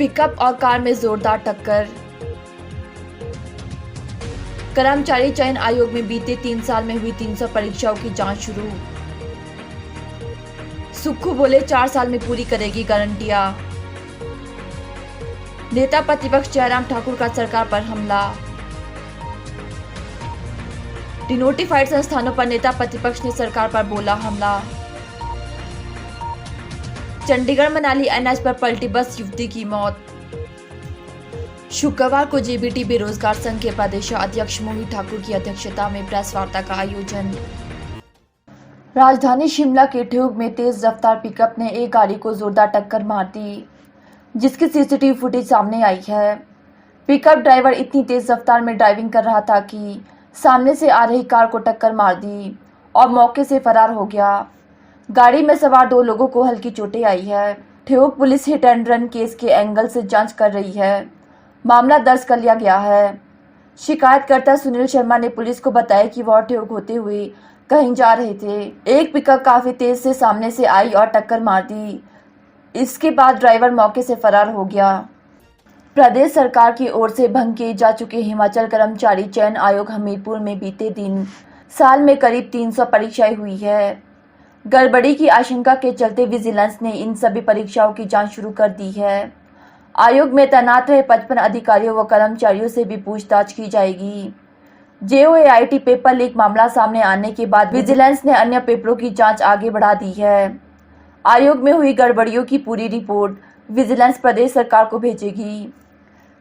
Pickup और car में जोरदार टक्कर। कर्मचारी चयन आयोग में बीते 3 साल में हुई 300 परीक्षाओं की जांच शुरू। सुक्खू बोले 4 साल में पूरी करेगी गारंटियां। नेता प्रतिपक्ष जयराम ठाकुर का सरकार पर हमला। डिनोटिफाइड संस्थानों पर नेता प्रतिपक्ष ने सरकार पर बोला हमला। चंडीगढ़ मनाली एनएच पर पलटी बस, युवती की मौत। शुक्रवार को जेबीटी बेरोजगार संघ के प्रदेश अध्यक्ष मोहित ठाकुर की अध्यक्षता में प्रेस वार्ता का आयोजन। राजधानी शिमला के ठियोग में तेज रफ्तार पिकअप ने एक गाड़ी को जोरदार टक्कर मार दी, जिसकी सीसीटीवी फुटेज सामने आई है। पिकअप ड्राइवर इतनी तेज रफ्तार में ड्राइविंग कर रहा था कि सामने से आ रही कार को टक्कर मार दी और मौके से फरार हो गया। गाड़ी में सवार 2 लोगों को हल्की चोटें आई है। Theog police hit and run case के एंगल से जांच कर रही है। मामला दर्ज कर लिया गया है। शिकायतकर्ता सुनील शर्मा ने पुलिस को बताया कि वह ठियोग होते हुए कहीं जा रहे थे। एक पिकअप काफी तेज से सामने से आई और टक्कर मार दी। इसके बाद ड्राइवर मौके से फरार हो गया। प्रदेश सरकार की ओर से भंग किए जा चुके हिमाचल कर्मचारी चयन आयोग हमीरपुर में बीते दिन साल में करीब 300 परीक्षाएं हुई है। गड़बड़ी की आशंका के चलते विजिलेंस ने इन सभी परीक्षाओं की जांच शुरू कर दी है। आयोग में तैनात रहे 55 अधिकारियों व कर्मचारियों से भी पूछताछ की जाएगी। JOAIT पेपर लीक मामला सामने आने के बाद विजिलेंस ने अन्य पेपरों की जांच आगे बढ़ा दी है। आयोग में हुई गड़बड़ियों की पूरी रिपोर्ट विजिलेंस प्रदेश सरकार को भेजेगी।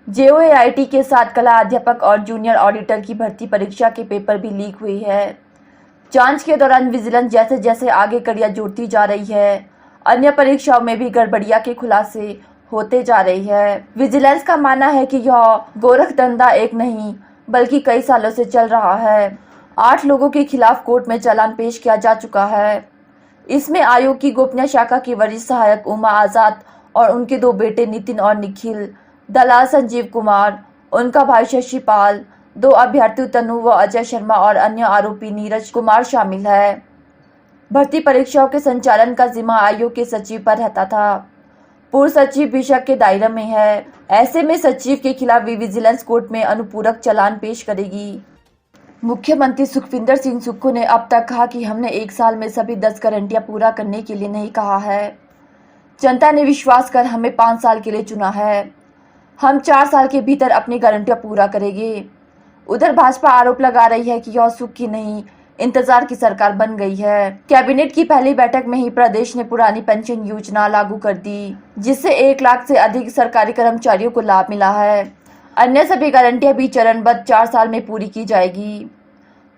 JOAIT के साथ कला अध्यापक और जूनियर ऑडिटर की भर्ती परीक्षा के पेपर भी लीक हुए हैं। जांच के दौरान विजिलेंस जैसे जैसे आगे कड़ियां जोड़ती जा रही है, अन्य परीक्षाओं में भी गड़बड़ियां के खुलासे होते जा रही है। विजिलेंस का मानना है कि यह गोरख धंधा एक नहीं बल्कि कई सालों से चल रहा है। 8 लोगों के खिलाफ कोर्ट में चालान पेश किया जा चुका है। इसमें आयोग की गोपनीय शाखा की वरिष्ठ सहायक उमा आजाद और उनके 2 बेटे नितिन और निखिल, दलाल संजीव कुमार, उनका भाई शशिपाल, 2 अभ्यर्थी तनु व अजय शर्मा और अन्य आरोपी नीरज कुमार शामिल है। भर्ती परीक्षाओं के संचालन का जिम्मा आयोग के सचिव पर रहता था। पूर्व सचिव भी शक के दायरे में है। ऐसे में सचिव के खिलाफ भी विजिलेंस कोर्ट में अनुपूरक चालान पेश करेगी। मुख्यमंत्री सुखविंदर सिंह सुक्खू ने अब तक कहा कि हमने 1 साल में सभी 10 गारंटियां पूरा करने के लिए नहीं कहा है। जनता ने विश्वास कर हमें 5 साल के लिए चुना है। हम 4 साल के भीतर अपनी गारंटियां पूरा करेंगे। उधर भाजपा आरोप लगा रही है कि यह सुख की नहीं, इंतजार की सरकार बन गई है। कैबिनेट की पहली बैठक में ही प्रदेश ने पुरानी पेंशन योजना लागू कर दी, जिससे 1 लाख से अधिक सरकारी कर्मचारियों को लाभ मिला है। अन्य सभी गारंटियां भी चरणबद्ध 4 साल में पूरी की जाएगी।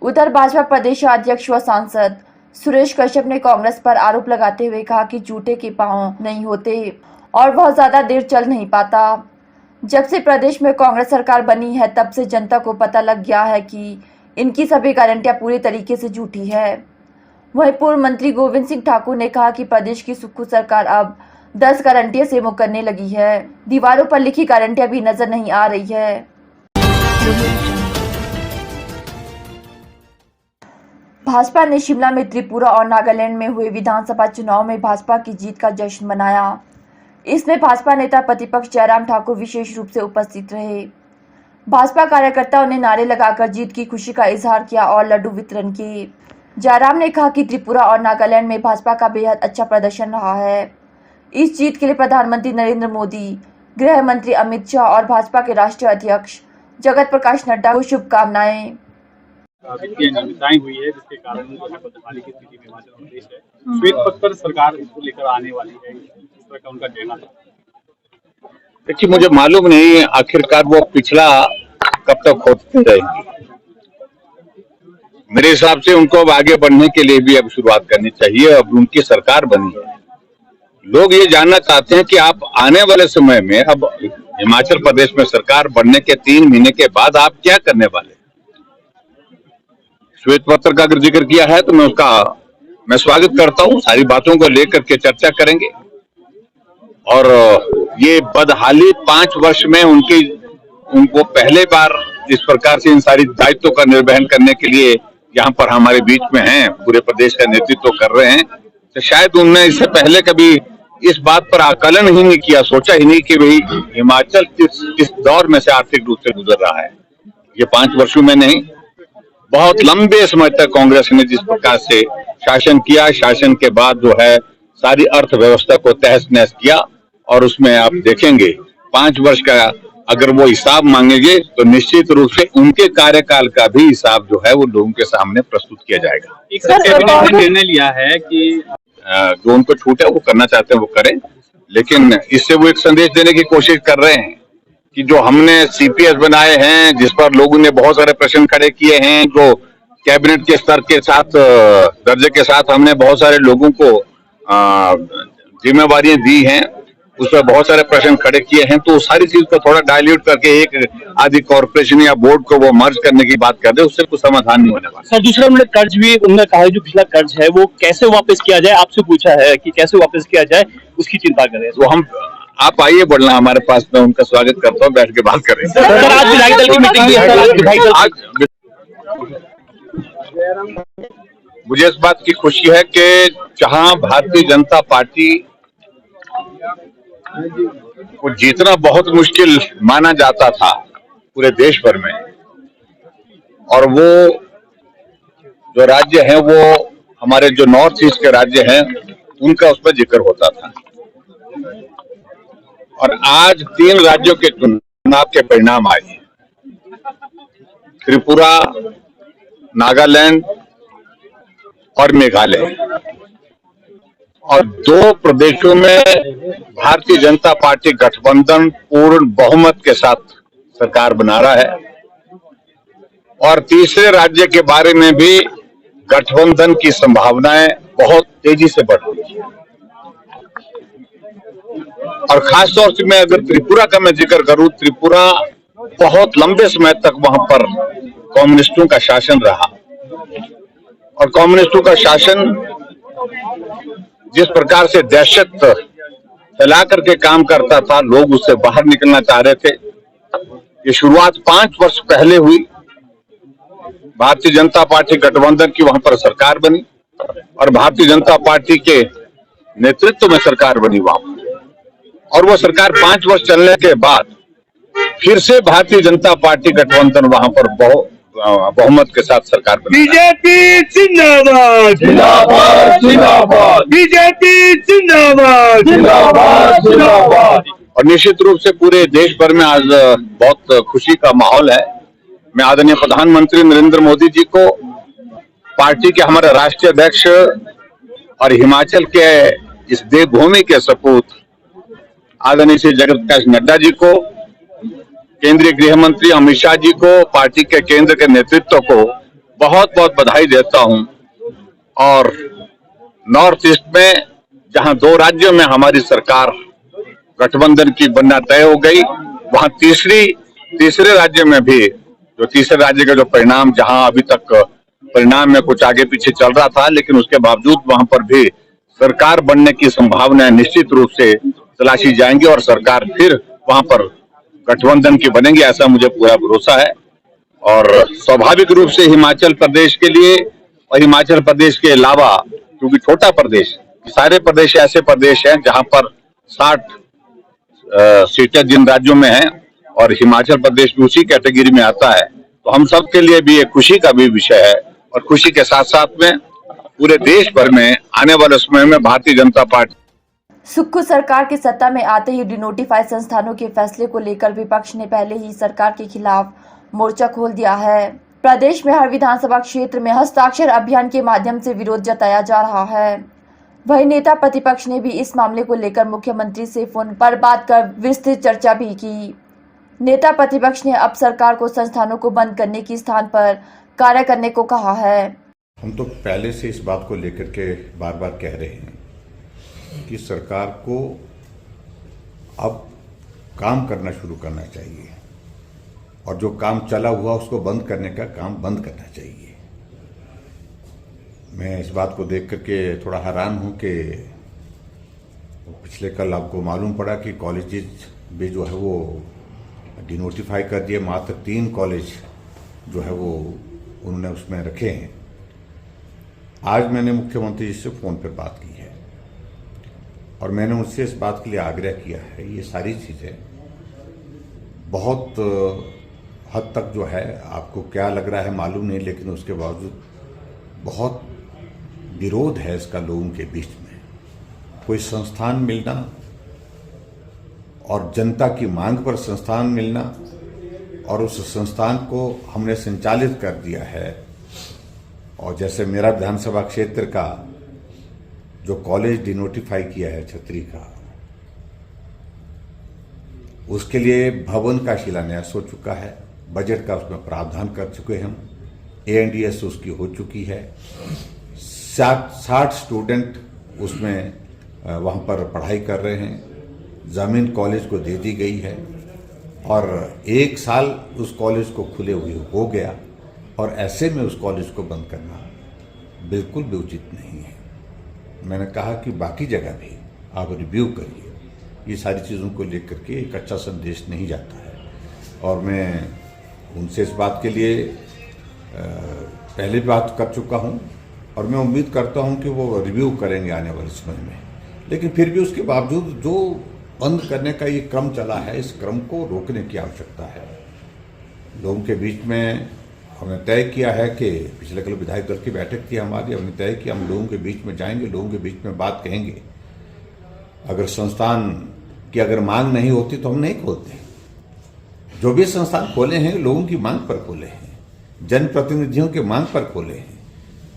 उधर भाजपा प्रदेश अध्यक्ष व सांसद सुरेश कश्यप ने कांग्रेस पर आरोप लगाते हुए कहा कि जूते के पांव नहीं होते और वह ज्यादा देर चल नहीं पाता। जब से प्रदेश में कांग्रेस सरकार बनी है तब से जनता को पता लग गया है कि इनकी सभी गारंटियां पूरी तरीके से झूठी है। वहीं पूर्व मंत्री गोविंद सिंह ठाकुर ने कहा कि प्रदेश की सुक्खू सरकार अब 10 गारंटियों से मुकरने लगी है। दीवारों पर लिखी गारंटियां भी नजर नहीं आ रही है। भाजपा ने शिमला में त्रिपुरा और नागालैंड में हुए विधानसभा चुनाव में भाजपा की जीत का जश्न मनाया। इसमें भाजपा नेता प्रतिपक्ष जयराम ठाकुर विशेष रूप से उपस्थित रहे। भाजपा कार्यकर्ताओं ने नारे लगाकर जीत की खुशी का इजहार किया और लड्डू वितरण किए। जयराम ने कहा कि त्रिपुरा और नागालैंड में भाजपा का बेहद अच्छा प्रदर्शन रहा है। इस जीत के लिए प्रधानमंत्री नरेंद्र मोदी, गृह मंत्री अमित शाह और भाजपा के राष्ट्रीय अध्यक्ष जगत प्रकाश नड्डा को शुभकामनाएं। वित्तीय अनियमितताएं हुई है, जिसके कारण जो है बदहाली की स्थिति में हिमाचल प्रदेश है। श्वेत पत्र सरकार इसको लेकर आने वाली है, इस तरह का उनका कहना है। देखिए, मुझे मालूम नहीं आखिरकार वो पिछला कब तक खोदते रहेंगे। मेरे हिसाब से उनको अब आगे बढ़ने के लिए भी अब शुरुआत करनी चाहिए। अब उनकी सरकार बनी है, लोग ये जानना चाहते हैं कि आप आने वाले समय में अब हिमाचल प्रदेश में सरकार बनने के 3 महीने के बाद आप क्या करने वाले। श्वेत पत्र का अगर जिक्र किया है तो मैं स्वागत करता हूँ। सारी बातों को लेकर के चर्चा करेंगे और ये बदहाली 5 वर्ष में उनको पहले बार इस प्रकार से इन सारी दायित्वों का निर्वहन करने के लिए यहाँ पर हमारे बीच में हैं, पूरे प्रदेश का नेतृत्व कर रहे हैं। तो शायद उनने इससे पहले कभी इस बात पर आकलन ही नहीं किया, सोचा ही नहीं कि भाई हिमाचल किस दौर में से आर्थिक रूप से गुजर रहा है। ये 5 वर्षों में नहीं, बहुत लंबे समय तक कांग्रेस ने जिस प्रकार से शासन किया, शासन के बाद जो है सारी अर्थव्यवस्था को तहस नहस किया, और उसमें आप देखेंगे 5 वर्ष का अगर वो हिसाब मांगेंगे तो निश्चित रूप से उनके कार्यकाल का भी हिसाब जो है वो लोगों के सामने प्रस्तुत किया जाएगा। एक कैबिनेट ने निर्णय लिया है कि जो उनको छूट है वो करना चाहते हैं वो करें, लेकिन इससे वो एक संदेश देने की कोशिश कर रहे हैं कि जो हमने सीपीएस बनाए हैं, जिस पर लोगों ने बहुत सारे प्रश्न खड़े किए हैं, जो कैबिनेट के स्तर के साथ दर्जे के साथ हमने बहुत सारे लोगों को जिम्मेवारियां दी हैं, उस पर बहुत सारे प्रश्न खड़े किए हैं, तो सारी चीज को थोड़ा डाइल्यूट करके एक आदि कॉर्पोरेशन या बोर्ड को वो मर्ज करने की बात कर रहे, उससे कुछ समाधान नहीं होने वाला। सर, दूसरा उन्होंने कर्ज भी, उन्होंने कहा है जो पिछला कर्ज है वो कैसे वापस किया जाए, आपसे पूछा है कि कैसे वापस किया जाए, उसकी चिंता करें। तो हम, आप आइए बढ़ना हमारे पास, मैं उनका स्वागत करता हूँ, बैठ के बात करें। सर, आज विधायक दल की मीटिंग भी है, सर, आज विधायक दल आज मुझे इस बात की खुशी है कि जहां भारतीय जनता पार्टी को जीतना बहुत मुश्किल माना जाता था पूरे देश भर में, और वो जो राज्य हैं वो हमारे जो नॉर्थ ईस्ट के राज्य हैं उनका उस पर जिक्र होता था, और आज 3 राज्यों के चुनाव के परिणाम आए, त्रिपुरा, नागालैंड और मेघालय, और 2 प्रदेशों में भारतीय जनता पार्टी गठबंधन पूर्ण बहुमत के साथ सरकार बना रहा है, और तीसरे राज्य के बारे में भी गठबंधन की संभावनाएं बहुत तेजी से बढ़ रही है। और खासतौर से मैं अगर त्रिपुरा का मैं जिक्र करूं, त्रिपुरा बहुत लंबे समय तक वहां पर कम्युनिस्टों का शासन रहा, और कम्युनिस्टों का शासन जिस प्रकार से दहशत फैला करके काम करता था, लोग उससे बाहर निकलना चाह रहे थे। ये शुरुआत 5 वर्ष पहले हुई, भारतीय जनता पार्टी गठबंधन की वहां पर सरकार बनी, और भारतीय जनता पार्टी के नेतृत्व में सरकार बनी वहां, और वो सरकार 5 वर्ष चलने के बाद फिर से भारतीय जनता पार्टी गठबंधन वहां पर बहुमत के साथ सरकार बनी। बीजेपी जिंदाबाद, जिंदाबाद, जिंदाबाद, बीजेपी जिंदाबाद, जिंदाबाद, जिंदाबाद। और निश्चित रूप से पूरे देश भर में आज बहुत खुशी का माहौल है। मैं आदरणीय प्रधानमंत्री नरेंद्र मोदी जी को, पार्टी के हमारे राष्ट्रीय अध्यक्ष और हिमाचल के इस देवभूमि के सपूत आदरणीय श्री जगत प्रकाश नड्डा जी को, केंद्रीय गृह मंत्री अमित शाह जी को, पार्टी के केंद्र के नेतृत्व को बहुत बहुत बधाई देता हूं। और नॉर्थ ईस्ट में जहां 2 राज्यों में हमारी सरकार गठबंधन की बनना तय हो गई, वहां तीसरे राज्य में भी, जो तीसरे राज्य का जो परिणाम, जहां अभी तक परिणाम में कुछ आगे पीछे चल रहा था, लेकिन उसके बावजूद वहां पर भी सरकार बनने की संभावनाएं निश्चित रूप से तलाशी जाएंगी, और सरकार फिर वहां पर गठबंधन की बनेंगी, ऐसा मुझे पूरा भरोसा है। और स्वाभाविक रूप से हिमाचल प्रदेश के लिए, और हिमाचल प्रदेश के अलावा, क्योंकि छोटा प्रदेश, सारे प्रदेश ऐसे प्रदेश हैं जहां पर 60 सीटें जिन राज्यों में हैं, और हिमाचल प्रदेश भी उसी कैटेगरी में आता है, तो हम सब के लिए भी एक खुशी का भी विषय है। और खुशी के साथ साथ में पूरे देश भर में आने वाले समय में भारतीय जनता पार्टी सुक्खू सरकार के सत्ता में आते ही डिनोटिफाइड संस्थानों के फैसले को लेकर विपक्ष ने पहले ही सरकार के खिलाफ मोर्चा खोल दिया है। प्रदेश में हर विधानसभा क्षेत्र में हस्ताक्षर अभियान के माध्यम से विरोध जताया जा रहा है। वहीं नेता प्रतिपक्ष ने भी इस मामले को लेकर मुख्यमंत्री से फोन पर बात कर विस्तृत चर्चा भी की। नेता प्रतिपक्ष ने अब सरकार को संस्थानों को बंद करने की स्थान पर कार्य करने को कहा है। हम तो पहले से इस बात को लेकर के बार बार कह रहे हैं कि सरकार को अब काम करना शुरू करना चाहिए, और जो काम चला हुआ उसको बंद करने का काम बंद करना चाहिए। मैं इस बात को देख करके थोड़ा हैरान हूं कि पिछले कल आपको मालूम पड़ा कि कॉलेजेस भी जो है वो डिनोटिफाई कर दिए, मात्र 3 कॉलेज जो है वो उन्होंने उसमें रखे हैं। आज मैंने मुख्यमंत्री जी से फोन पर बात की है, और मैंने उनसे इस बात के लिए आग्रह किया है, ये सारी चीज़ें बहुत हद तक जो है, आपको क्या लग रहा है मालूम नहीं, लेकिन उसके बावजूद बहुत विरोध है इसका लोगों के बीच में। कोई संस्थान मिलना और जनता की मांग पर संस्थान मिलना, और उस संस्थान को हमने संचालित कर दिया है। और जैसे मेरा विधानसभा क्षेत्र का जो कॉलेज डिनोटिफाई किया है छतरी का, उसके लिए भवन का शिलान्यास हो चुका है, बजट का उसमें प्रावधान कर चुके हैं हम, ANDS उसकी हो चुकी है, 60 स्टूडेंट उसमें वहाँ पर पढ़ाई कर रहे हैं, ज़मीन कॉलेज को दे दी गई है और 1 साल उस कॉलेज को खुले हुए हो गया, और ऐसे में उस कॉलेज को बंद करना बिल्कुल भी उचित नहीं है। मैंने कहा कि बाकी जगह भी आप रिव्यू करिए, ये सारी चीज़ों को लेकर के एक अच्छा संदेश नहीं जाता है। और मैं उनसे इस बात के लिए पहले बात कर चुका हूँ, और मैं उम्मीद करता हूँ कि वो रिव्यू करेंगे आने वाले समय में। लेकिन फिर भी उसके बावजूद जो बंद करने का ये क्रम चला है, इस क्रम को रोकने की आवश्यकता है। लोगों के बीच में हमने तय किया है कि पिछले कल विधायक दल की बैठक थी हमारी, हमने तय किया हम लोगों के बीच में जाएंगे, लोगों के बीच में बात कहेंगे। अगर संस्थान की अगर मांग नहीं होती तो हम नहीं खोलते। जो भी संस्थान खोले हैं लोगों की मांग पर खोले हैं, जनप्रतिनिधियों के मांग पर खोले हैं।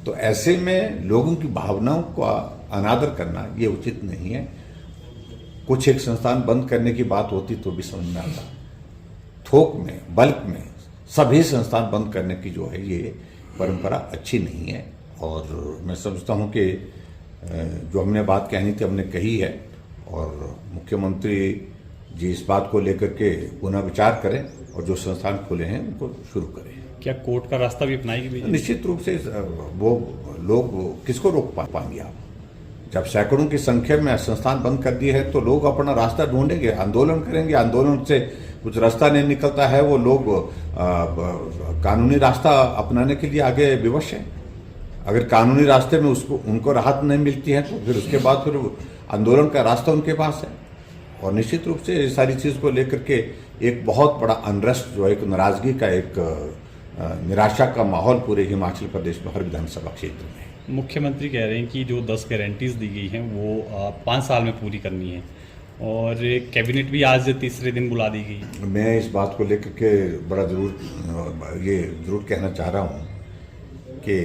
तो ऐसे में लोगों की भावनाओं का अनादर करना ये उचित नहीं है। कुछ एक संस्थान बंद करने की बात होती तो भी समझ में आता, थोक में, बल्क में सभी संस्थान बंद करने की जो है ये परंपरा अच्छी नहीं है। और मैं समझता हूँ कि जो हमने बात कहनी थी हमने कही है, और मुख्यमंत्री जी इस बात को लेकर के पुनः विचार करें और जो संस्थान खुले हैं उनको शुरू करें। क्या कोर्ट का रास्ता भी अपनाएगी? निश्चित रूप से वो लोग किसको रोक पाएंगे आप? जब सैकड़ों की संख्या में संस्थान बंद कर दिए हैं तो लोग अपना रास्ता ढूंढेंगे, आंदोलन करेंगे। आंदोलन से कुछ रास्ता नहीं निकलता है, वो लोग कानूनी रास्ता अपनाने के लिए आगे विवश हैं। अगर कानूनी रास्ते में उनको राहत नहीं मिलती है तो फिर उसके बाद फिर आंदोलन का रास्ता उनके पास है। और निश्चित रूप से सारी चीज़ को लेकर के एक बहुत बड़ा अनरेस्ट, जो एक नाराजगी का, एक निराशा का माहौल पूरे हिमाचल प्रदेश में हर विधानसभा क्षेत्र में है। मुख्यमंत्री कह रहे हैं कि जो 10 गारंटीज दी गई हैं वो 5 साल में पूरी करनी है, और कैबिनेट भी आज तीसरे दिन बुला दी गई। मैं इस बात को लेकर के बड़ा जरूर कहना चाह रहा हूँ कि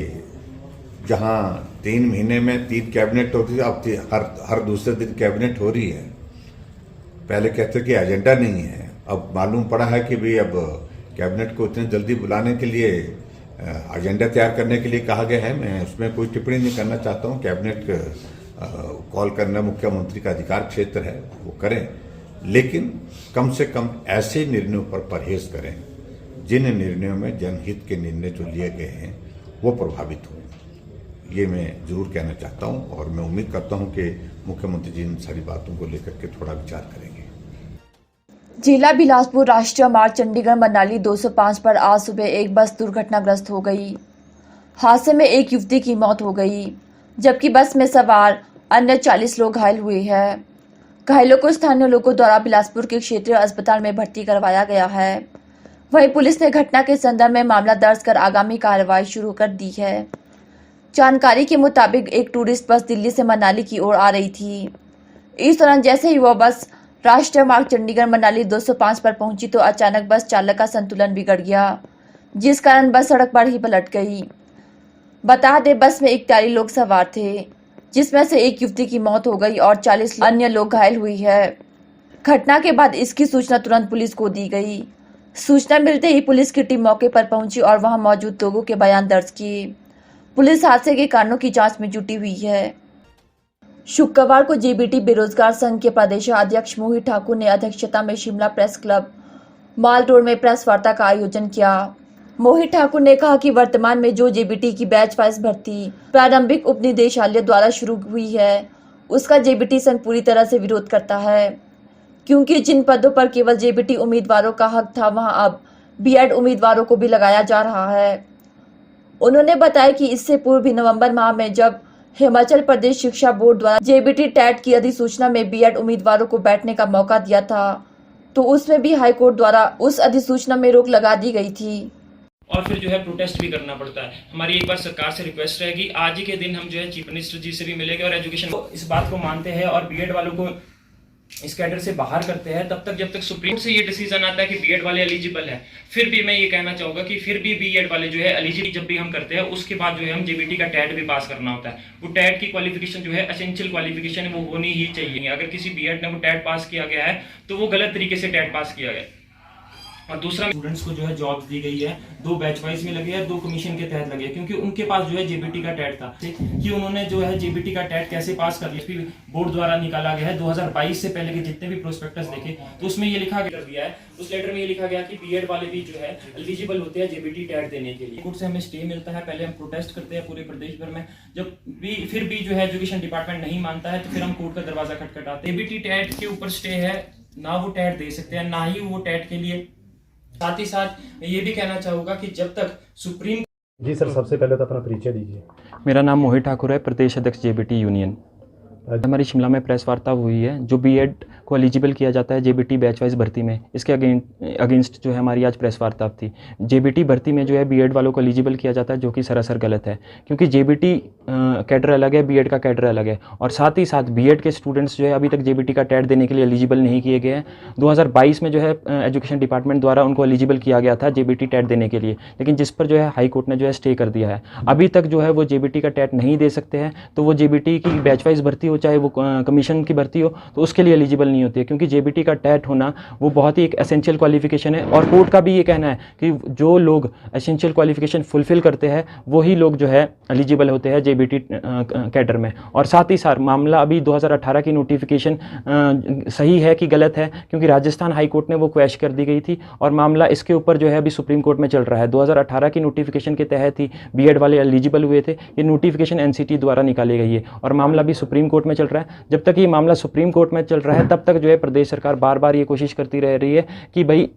जहाँ 3 महीने में 3 कैबिनेट होती है, अब हर दूसरे दिन कैबिनेट हो रही है। पहले कहते कि एजेंडा नहीं है, अब मालूम पड़ा है कि भाई अब कैबिनेट को इतने जल्दी बुलाने के लिए एजेंडा तैयार करने के लिए कहा गया है। मैं उसमें कोई टिप्पणी नहीं करना चाहता हूँ। कैबिनेट कॉल करना मुख्यमंत्री का अधिकार क्षेत्र है, वो करें, लेकिन कम से कम ऐसे निर्णयों पर परहेज करें जिन निर्णयों में जनहित के निर्णय जो लिए गए हैं वो प्रभावित हों। ये मैं जरूर कहना चाहता हूँ, और मैं उम्मीद करता हूँ कि मुख्यमंत्री जी इन सारी बातों को लेकर के थोड़ा विचार करेंगे। जिला बिलासपुर राष्ट्रीय मार्ग चंडीगढ़ मनाली 205 पर आज सुबह एक बस दुर्घटनाग्रस्त हो गई। हादसे में एक युवती की मौत हो गई, जबकि बस में सवार अन्य 40 लोग घायल हुए हैं। घायलों को स्थानीय लोगों द्वारा बिलासपुर के क्षेत्रीय अस्पताल में भर्ती करवाया गया है। वहीं पुलिस ने घटना के संदर्भ में मामला दर्ज कर आगामी कार्रवाई शुरू कर दी है। जानकारी के मुताबिक एक टूरिस्ट बस दिल्ली से मनाली की ओर आ रही थी। इस दौरान जैसे ही वह बस राष्ट्रीय मार्ग चंडीगढ़ मनाली 205 पर पहुंची तो अचानक बस चालक का संतुलन बिगड़ गया, जिस कारण बस सड़क पर ही पलट गई। बता दें, बस में 41 लोग सवार थे, जिसमें से एक युवती की मौत हो गई और 40 अन्य लोग घायल हुई है। घटना के बाद इसकी सूचना तुरंत पुलिस को दी गई। सूचना मिलते ही पुलिस की टीम मौके पर पहुंची और वहां मौजूद लोगों के बयान दर्ज किए। पुलिस हादसे के कारणों की जांच में जुटी हुई है। शुक्रवार को जेबीटी बेरोजगार संघ के प्रदेश अध्यक्ष मोहित ठाकुर ने अध्यक्षता में शिमला प्रेस क्लब माल रोड में प्रेस वार्ता का आयोजन किया। मोहित ठाकुर ने कहा कि वर्तमान में जो जेबीटी की बैच वाइज भर्ती प्रारंभिक उपनिदेशालय द्वारा शुरू हुई है, उसका जेबीटी संघ पूरी तरह से विरोध करता है, क्योंकि जिन पदों पर केवल जेबीटी उम्मीदवारों का हक था वहां अब बीएड उम्मीदवारों को भी लगाया जा रहा है। उन्होंने बताया कि इससे पूर्व भी नवंबर माह में जब हिमाचल प्रदेश शिक्षा बोर्ड द्वारा जेबीटी टेट की अधिसूचना में बीएड उम्मीदवारों को बैठने का मौका दिया था, तो उसमें भी हाईकोर्ट द्वारा उस अधिसूचना में रोक लगा दी गई थी और फिर जो है प्रोटेस्ट भी करना पड़ता है। हमारी एक बार सरकार से रिक्वेस्ट रहेगी, आज ही के दिन हम जो है चीफ मिनिस्टर जी से भी मिलेंगे और एजुकेशन इस बात को मानते हैं और बीएड वालों को इस कैडर से बाहर करते हैं तब तक जब तक सुप्रीम से ये डिसीजन आता है कि बीएड वाले एलिजिबल है। फिर भी मैं ये कहना चाहूंगा कि फिर भी बीएड वाले जो है एलिजिबल जब भी हम करते हैं उसके बाद जो है हम जेबीटी का टेट भी पास करना होता है। वो टेट की क्वालिफिकेशन जो है एसेंशियल क्वालिफिकेशन है, वो होनी ही चाहिए। अगर किसी बीएड ने वो टेट पास किया गया है तो वो गलत तरीके से टेट पास किया गया। और दूसरा, स्टूडेंट्स को जो है जॉब दी गई है, 2 बैच वाइज में लगे हैं, 2 कमीशन के तहत लगे हैं, क्योंकि उनके पास जो है जेबीटी का टेट था कि उन्होंने जो है जेबीटी का टेट कैसे पास कर लिया। बोर्ड द्वारा निकाला गया है 2022 से पहले के जितने भी प्रोस्पेक्टस देखे तो उसमें ये लिखा गया है, उस लेटर में ये लिखा गया कि बीएड वाले भी जो है एलिजिबल होते हैं जेबीटी टेट देने के लिए। कोर्ट से हमें स्टे मिलता है, पहले हम प्रोटेस्ट करते हैं पूरे प्रदेश भर में, जब भी फिर भी जो है एजुकेशन डिपार्टमेंट नहीं मानता है तो फिर हम कोर्ट का दरवाजा खटखटाते हैं। जेबीटी टेट के ऊपर स्टे है, ना वो टेट दे सकते हैं ना ही वो टेट के लिए। साथ ही साथ मैं ये भी कहना चाहूंगा कि जब तक सुप्रीम जी सर, सबसे पहले तो अपना परिचय दीजिए। मेरा नाम मोहित ठाकुर है, प्रदेश अध्यक्ष जेबीटी यूनियन। हमारी शिमला में प्रेस वार्ता हुई है, जो बीएड को एलिजिबल किया जाता है जेबीटी बैच वाइज भर्ती में, इसके अगेंस्ट जो है हमारी आज प्रेस वार्ता थी। जेबीटी भर्ती में जो है बीएड वालों को एलिजिबल किया जाता है, जो कि सरासर गलत है, क्योंकि जेबीटी कैडर अलग है, बीएड का कैडर अलग है। और साथ ही साथ बीएड के स्टूडेंट्स जो है अभी तक जेबीटी का टेट देने के लिए एलिजिबल नहीं किए गए हैं। 2022 में जो है एजुकेशन डिपार्टमेंट द्वारा उनको एलिजिबल किया गया था जेबीटी टेट देने के लिए, लेकिन जिस पर जो है हाई कोर्ट ने जो है स्टे कर दिया है। अभी तक जो है वो जेबीटी का टेट नहीं दे सकते हैं, तो वो जेबीटी की बैच वाइज भर्ती हो चाहे वो कमीशन की भर्ती हो तो उसके लिए एलिजिबल नहीं होती है, क्योंकि जेबीटी का टेट होना वो बहुत ही एक एसेंशियल क्वालिफिकेशन है। और कोर्ट का भी ये कहना है कि जो लोग एसेंशियल क्वालिफिकेशन फुलफिल करते हैं वही लोग जो है एलिजिबल होते हैं जेबीटी कैडर में। और साथ ही साथ मामला अभी 2018 की नोटिफिकेशन सही है कि गलत है, क्योंकि राजस्थान हाई कोर्ट ने वो क्वैश कर दी गई थी और मामला इसके ऊपर जो है अभी सुप्रीम कोर्ट में चल रहा है। 2018 की नोटिफिकेशन के तहत ही बीएड वाले एलिजिबल हुए थे। ये नोटिफिकेशन एनसीटी द्वारा निकाली गई है और मामला भी सुप्रीम कोर्ट में चल रहा है। जब तक ये मामला सुप्रीम कोर्ट में चल रहा है तब तक जो है प्रदेश सरकार बार बार ये कोशिश करती रह रही है कि भाई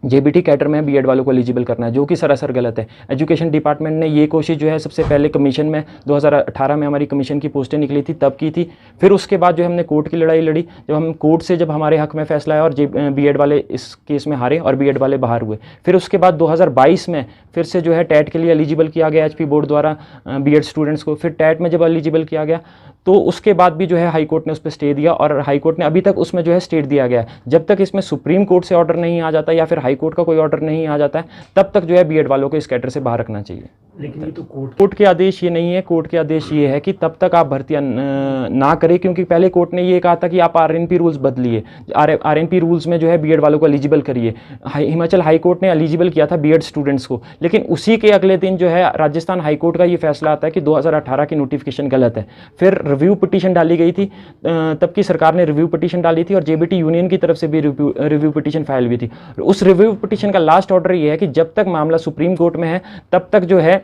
जेबीटी कैडर में बीएड वालों को एलिजिबल करना है, जो कि सरासर गलत है। एजुकेशन डिपार्टमेंट ने ये कोशिश जो है सबसे पहले कमीशन में 2018 में हमारी कमीशन की पोस्टें निकली थी तब की थी। फिर उसके बाद जो हमने कोर्ट की लड़ाई लड़ी, जब हम कोर्ट से जब हमारे हक में फैसला आया और बीएड वाले इस केस में हारे और बीएड वाले बाहर हुए। फिर उसके बाद 2022 में फिर से जो है टेट के लिए एलिजिबल किया गया एचपी बोर्ड द्वारा बीएड स्टूडेंट्स को। फिर टेट में जब एलिजिबल किया गया तो उसके बाद भी जो है हाई कोर्ट ने उस पर स्टे दिया और हाई कोर्ट ने अभी तक उसमें जो है स्टे दिया गया है। जब तक इसमें सुप्रीम कोर्ट से ऑर्डर नहीं आ जाता या फिर हाई कोर्ट का कोई ऑर्डर नहीं आ जाता है तब तक जो है बीएड वालों को इस कैडर से बाहर रखना चाहिए। लेकिन ये तो कोर्ट के आदेश ये नहीं है। कोर्ट के आदेश ये है कि तब तक आप भर्तियां ना करें, क्योंकि पहले कोर्ट ने ये कहा था कि आप आरएनपी रूल्स बदलिए, आरएनपी रूल्स में जो है बीएड वालों को एलिजिबल करिए। हिमाचल हाई कोर्ट ने एलिजिबल किया था बीएड स्टूडेंट्स को, लेकिन उसी के अगले दिन जो है राजस्थान हाई कोर्ट का ये फैसला आता है कि 2018 की नोटिफिकेशन गलत है। फिर रिव्यू पिटीशन डाली गई थी, तब की सरकार ने रिव्यू पिटीशन डाली थी और जेबीटी यूनियन की तरफ से भी रिव्यू पिटीशन फाइल हुई थी। उस रिव्यू पिटीशन का लास्ट ऑर्डर ये है कि जब तक मामला सुप्रीम कोर्ट में है तब तक जो है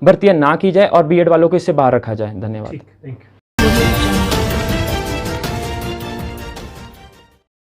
भर्तियां ना की जाए और बीएड वालों को इससे बाहर रखा जाए। धन्यवाद। ठीक, थैंक यू।